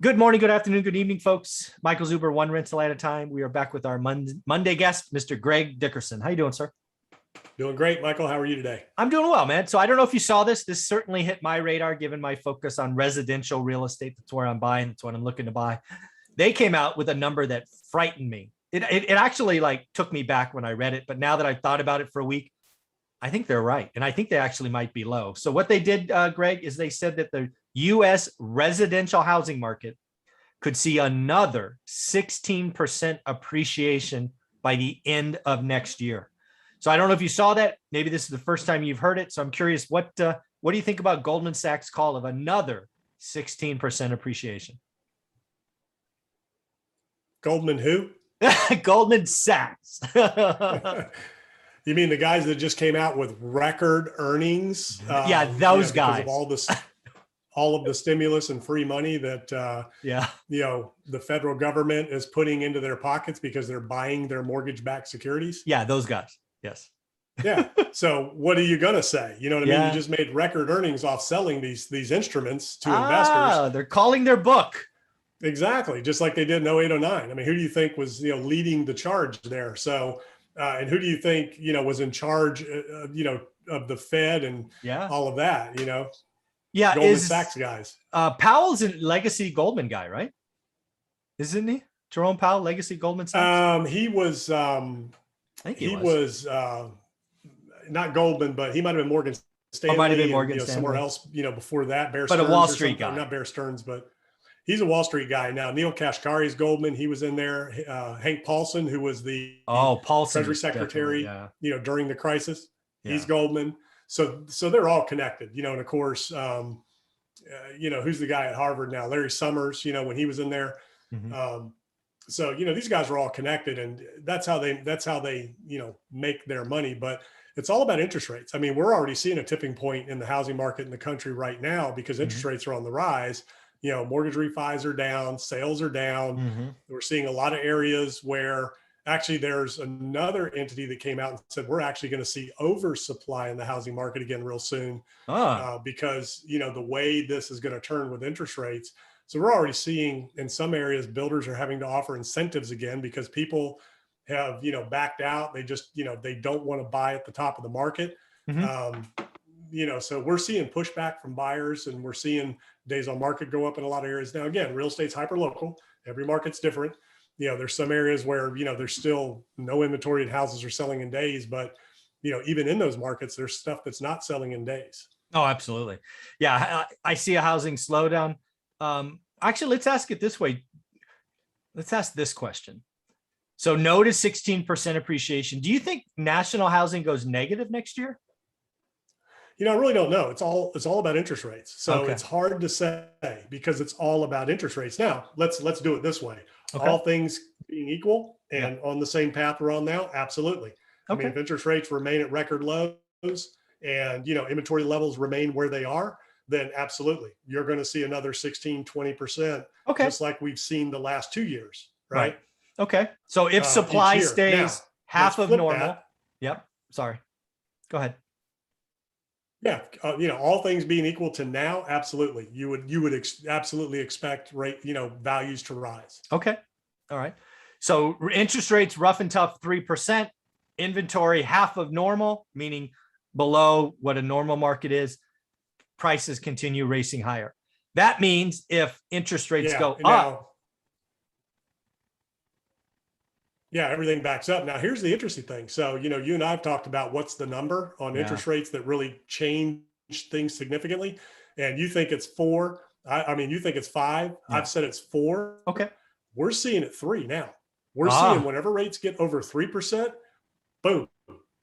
Good morning, good afternoon, good evening, folks. Michael Zuber, one rental at a time. We are back with our Monday guest, Mr. Greg Dickerson. How you doing, sir? Doing great, Michael. How are you today? I'm doing well, man. So I don't know if you saw this. This certainly hit my radar, given my focus on residential real estate. That's where I'm buying. That's what I'm looking to buy. They came out with a number that frightened me. It actually like took me back when I read it, but now that I've thought about it for a week, I think they're right, and I think they actually might be low. So what they did, Greg, is they said that the U.S. residential housing market could see another 16% appreciation by the end of next year. So I don't know if you saw that. Maybe this is the first time you've heard it. So I'm curious, what do you think about Goldman Sachs' call of another 16% appreciation? Goldman who? Goldman Sachs. You mean the guys that just came out with record earnings? Yeah, those guys. Of all of the stimulus and free money that the federal government is putting into their pockets because they're buying their mortgage-backed securities. Yeah, those guys. Yes. Yeah. So what are you gonna say? You know what I mean? You just made record earnings off selling these instruments to investors. They're calling their book. Exactly, just like they did in 08, 09. I mean, who do you think was leading the charge there? So, and who do you think was in charge, of the Fed and all of that? Yeah, Goldman Sachs guys. Powell's a legacy Goldman guy, right? Isn't he? Jerome Powell, legacy Goldman Sachs. He was. I think he was not Goldman, but he might have been Morgan Stanley. Might have been Morgan Stanley. Somewhere else. Before that, But a Wall Street guy, not Bear Stearns, but. He's a Wall Street guy now. Neil Kashkari's Goldman. He was in there. Hank Paulson, who was the Treasury Secretary, during the crisis. Yeah. He's Goldman. So they're all connected, and of course, who's the guy at Harvard now? Larry Summers, when he was in there. Mm-hmm. So these guys are all connected, and that's how they make their money. But it's all about interest rates. I mean, we're already seeing a tipping point in the housing market in the country right now because interest rates are on the rise. Mortgage refis are down, sales are down. Mm-hmm. We're seeing a lot of areas where actually there's another entity that came out and said, we're actually going to see oversupply in the housing market again real soon because, the way this is going to turn with interest rates. So we're already seeing in some areas, builders are having to offer incentives again because people have, backed out. They just, they don't want to buy at the top of the market. Mm-hmm. So we're seeing pushback from buyers and we're seeing days on market go up in a lot of areas. Now, again, real estate's hyper local. Every market's different. There's some areas where, there's still no inventory and houses are selling in days, but, even in those markets, there's stuff that's not selling in days. Oh, absolutely. Yeah. I see a housing slowdown. Actually, let's ask it this way. Let's ask this question. So no to 16% appreciation. Do you think national housing goes negative next year? I really don't know. It's all about interest rates. So It's hard to say because it's all about interest rates. Now, let's do it this way. Okay. All things being equal and on the same path we're on now, absolutely. Okay. I mean, if interest rates remain at record lows and, inventory levels remain where they are, then absolutely. You're going to see another 16, 20%, just like we've seen the last 2 years, right? Okay. So if supply stays now, half of normal. Yep. Sorry. Go ahead. Yeah, all things being equal to now, absolutely, you would absolutely expect values to rise. Okay, all right. So interest rates rough and tough 3%, inventory half of normal, meaning below what a normal market is. Prices continue racing higher. That means if interest rates go up. Yeah, everything backs up. Now, here's the interesting thing. So, you and I have talked about what's the number on interest rates that really change things significantly. And you think it's 4. I mean, you think it's 5. Yeah. I've said it's 4. Okay. We're seeing it 3 now. We're seeing whenever rates get over 3%, boom,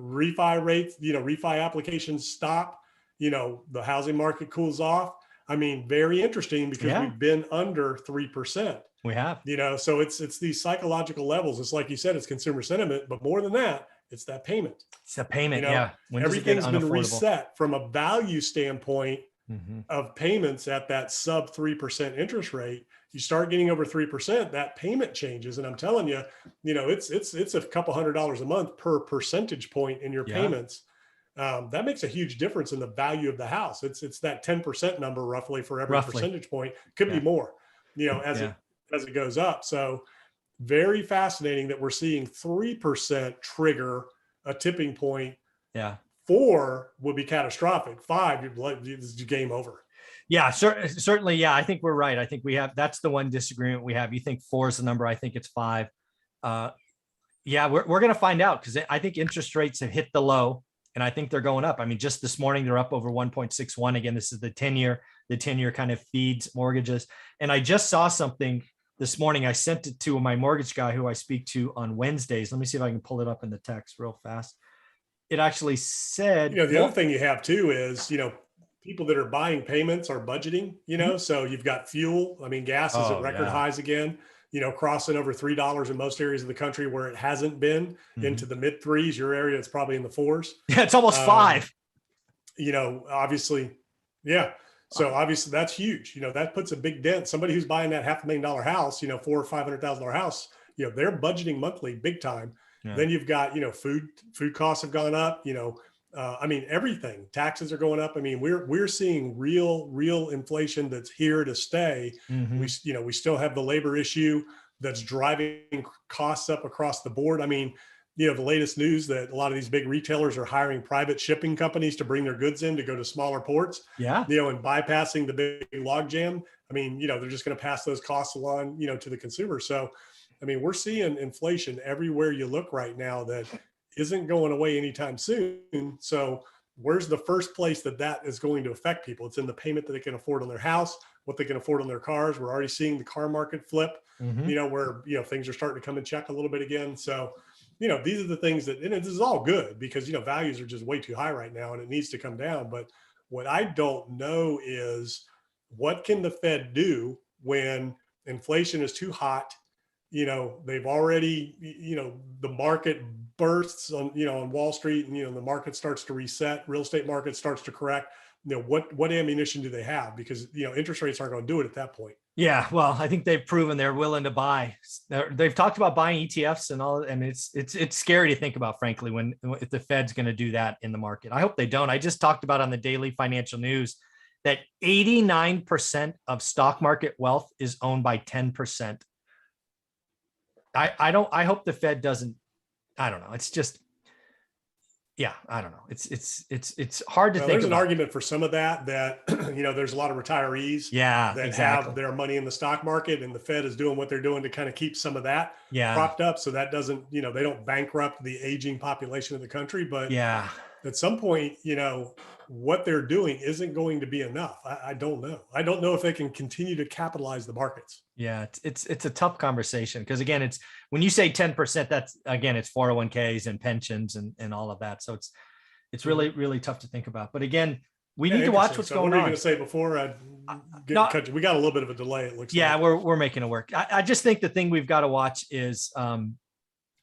refi rates, refi applications stop, the housing market cools off. I mean, very interesting because we've been under 3%. We have, so it's these psychological levels. It's like you said, it's consumer sentiment, but more than that, it's that payment. It's a payment. When everything's been reset from a value standpoint of payments at that sub 3% interest rate. You start getting over 3%, that payment changes. And I'm telling you, it's a couple $100 a month per percentage point in your payments. That makes a huge difference in the value of the house. It's that 10% number roughly for every percentage point. Could be more. as it goes up. So very fascinating that we're seeing 3% trigger a tipping point. Yeah. 4 would be catastrophic. 5, it's game over. Yeah, certainly. Yeah, I think we're right. I think that's the one disagreement we have. You think 4 is the number. I think it's 5. Yeah, we're going to find out, because I think interest rates have hit the low, and I think they're going up. I mean, just this morning, they're up over 1.61. Again, this is the 10-year. The 10-year kind of feeds mortgages. And I just saw something this morning. I sent it to my mortgage guy who I speak to on Wednesdays. Let me see if I can pull it up in the text real fast. It actually said, the other thing you have too is, people that are buying payments are budgeting, so you've got fuel. I mean, gas is at record highs again, crossing over $3 in most areas of the country where it hasn't been, into the mid 3s. Your area, it's probably in the 4s. Yeah, it's almost 5. Obviously. Yeah. So obviously that's huge. That puts a big dent. Somebody who's buying that $500,000 house, $400,000 or $500,000 house, they're budgeting monthly big time. Yeah. Then you've got, food costs have gone up, I mean, everything, taxes are going up. I mean, we're seeing real inflation that's here to stay. We still have the labor issue that's driving costs up across the board. I mean, the latest news that a lot of these big retailers are hiring private shipping companies to bring their goods in to go to smaller ports. Yeah. And bypassing the big log jam. I mean, they're just going to pass those costs along, to the consumer. So, I mean, we're seeing inflation everywhere you look right now that isn't going away anytime soon. So where's the first place that is going to affect people? It's in the payment that they can afford on their house, what they can afford on their cars. We're already seeing the car market flip, where, things are starting to come in check a little bit again. So, these are the things that, and this is all good because, values are just way too high right now and it needs to come down. But what I don't know is, what can the Fed do when inflation is too hot? They've already, the market bursts on, on Wall Street, and, the market starts to reset, real estate market starts to correct. What ammunition do they have? Because, interest rates aren't going to do it at that point. Yeah, well, I think they've proven they're willing to buy. They've talked about buying ETFs and all, and it's scary to think about, frankly, if the Fed's going to do that in the market. I hope they don't. I just talked about on the daily financial news that 89% of stock market wealth is owned by 10%. I hope the Fed doesn't. I don't know. It's just, yeah, I don't know. It's hard to think. There's an argument for some of that, there's a lot of retirees that have their money in the stock market, and the Fed is doing what they're doing to kind of keep some of that propped up. So that doesn't, they don't bankrupt the aging population of the country. But at some point, what they're doing isn't going to be enough. I don't know. I don't know if they can continue to capitalize the markets. Yeah, it's a tough conversation because, again, it's when you say 10%, that's, again, it's 401ks and pensions and all of that. So it's really, really tough to think about. But again, we need to watch what's going on. What were you going to say before we got a little bit of a delay, it looks like. We're making it work. I just think the thing we've got to watch is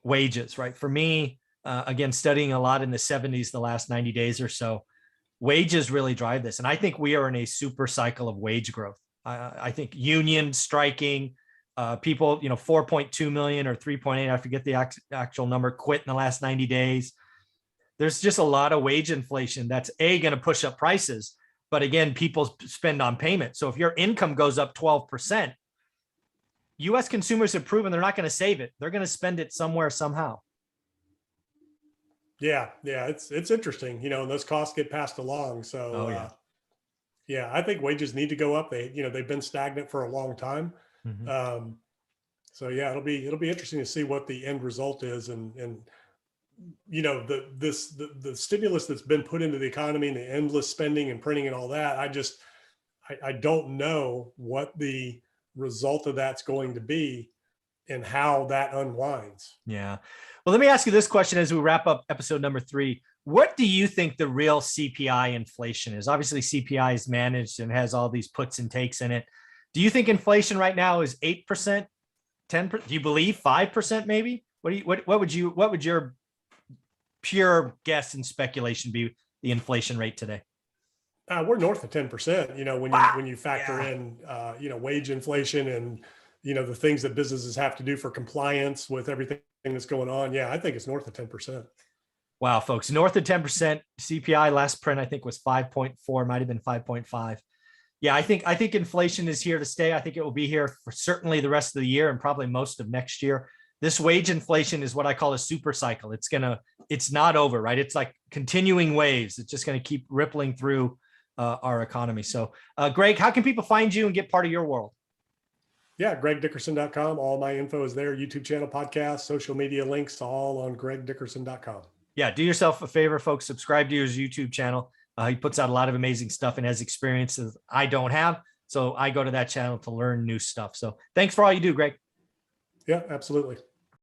wages, right? For me, again, studying a lot in the 70s, the last 90 days or so, wages really drive this. And I think we are in a super cycle of wage growth. I think unions striking, people, 4.2 million or 3.8, I forget the actual number, quit in the last 90 days. There's just a lot of wage inflation that's going to push up prices. But again, people spend on payment. So if your income goes up 12%, US consumers have proven they're not going to save it. They're going to spend it somewhere, somehow. Yeah. It's interesting, and those costs get passed along. So, I think wages need to go up. They've been stagnant for a long time. So it'll be interesting to see what the end result is. And the stimulus that's been put into the economy and the endless spending and printing and all that, I don't know what the result of that's going to be and how that unwinds. Yeah. Well, let me ask you this question as we wrap up episode number 3. What do you think the real CPI inflation is? Obviously, CPI is managed and has all these puts and takes in it. Do you think inflation right now is 8%, 10%? Do you believe 5% maybe? What would your pure guess and speculation be the inflation rate today? We're north of 10%, when you factor in, wage inflation and, the things that businesses have to do for compliance with everything that's going on. Yeah, I think it's north of 10%. Wow, folks, north of 10%. CPI last print, I think, was 5.4, might have been 5.5. Yeah, I think inflation is here to stay. I think it will be here for certainly the rest of the year and probably most of next year. This wage inflation is what I call a super cycle. It's not over, right? It's like continuing waves. It's just going to keep rippling through our economy. So, Greg, how can people find you and get part of your world? Yeah, gregdickerson.com. All my info is there. YouTube channel, podcast, social media links, all on gregdickerson.com. Yeah, do yourself a favor, folks. Subscribe to his YouTube channel. He puts out a lot of amazing stuff and has experiences I don't have. So I go to that channel to learn new stuff. So thanks for all you do, Greg. Yeah, absolutely.